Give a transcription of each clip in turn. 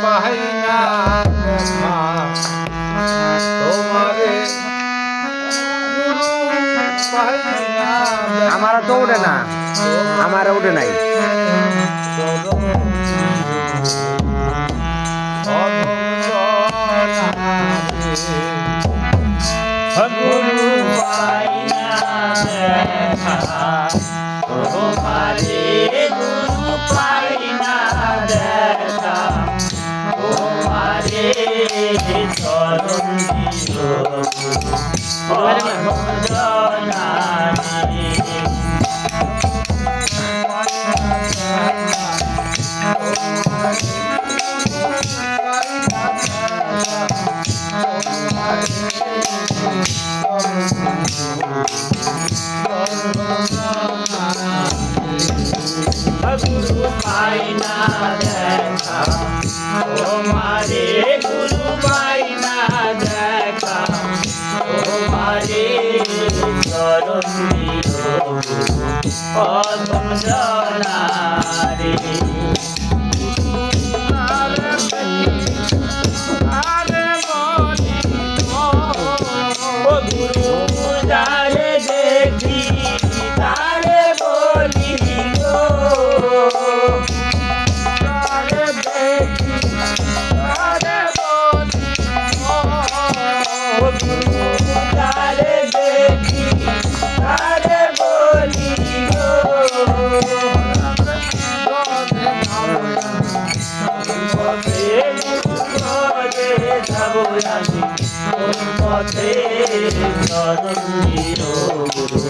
পাই না দেখা তোমারে পাই না আমার তো ওঠে না, আমার ওঠে নাই। গুরু পাই না দেখা তোমারে গুরু পাই না দেখা তোমারে চরণ দিও জনানি গুরু পাই না দেখা তোমারে গুরু পাই না দেখা তোমারে চরণ দিও অধম জনারে গুরু যারে দেখি তারে বলি গো তারে দেখি তারে বলি গুরু যারে দেখি তারে বলি গো যাবো আমি পথে চরণ দিও গুরু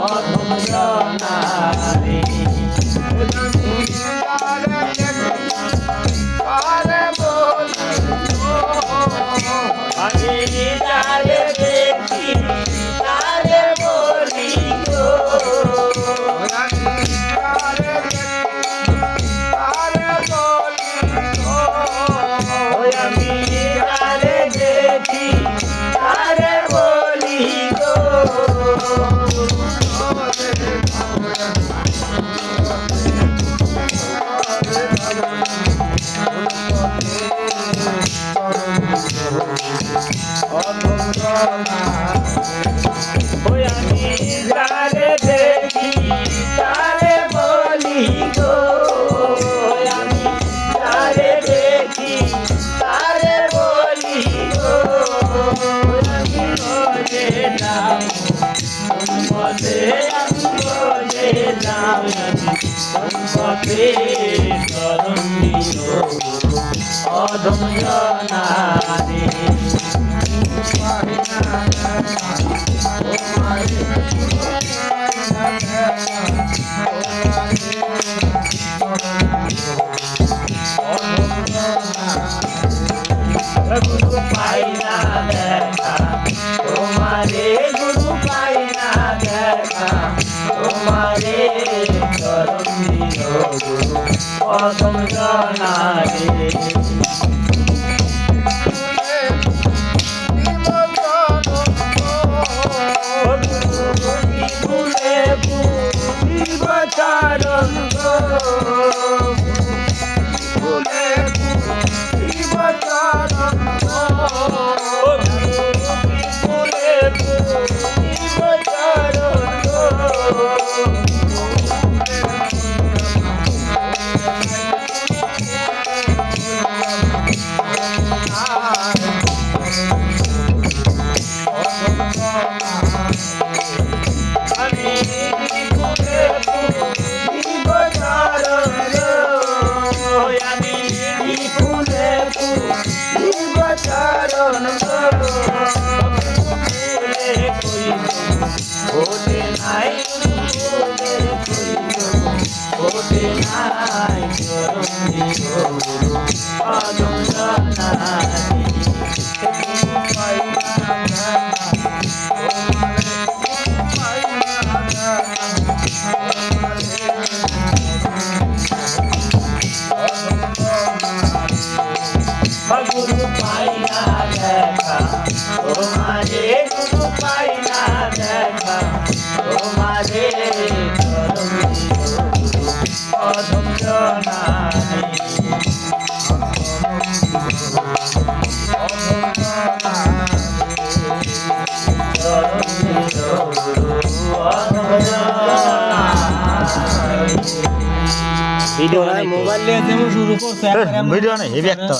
অধম জনারে আমি যারে দেখি তারে বলি গো আমি যারে দেখি তারে বলি গো আমি যারে দেখি তারে বলি গো আমি যারে দেখি তারে বলি গো আমি বলে নাম পথে আমি বলে নাম পথে চরণ দিও অধম জনারে গুরু পাই না দেখা তোমারে গুরু পাই না দেখা তোমারে চরণ দিও গুরু অধম জনারে চরণ ওঠে নাই ওঠে নাই চরণ দিও গুরু অধম জনারে গুরু পাই না দেখা তোমারে গুরু পাই না দেখা তোমারে চরণ দিও অধম জনারে ভিডিও নাই তো। মোবাইল নিয়ে যেমন শুরু করছে ভিডিও নেই হেভি একটা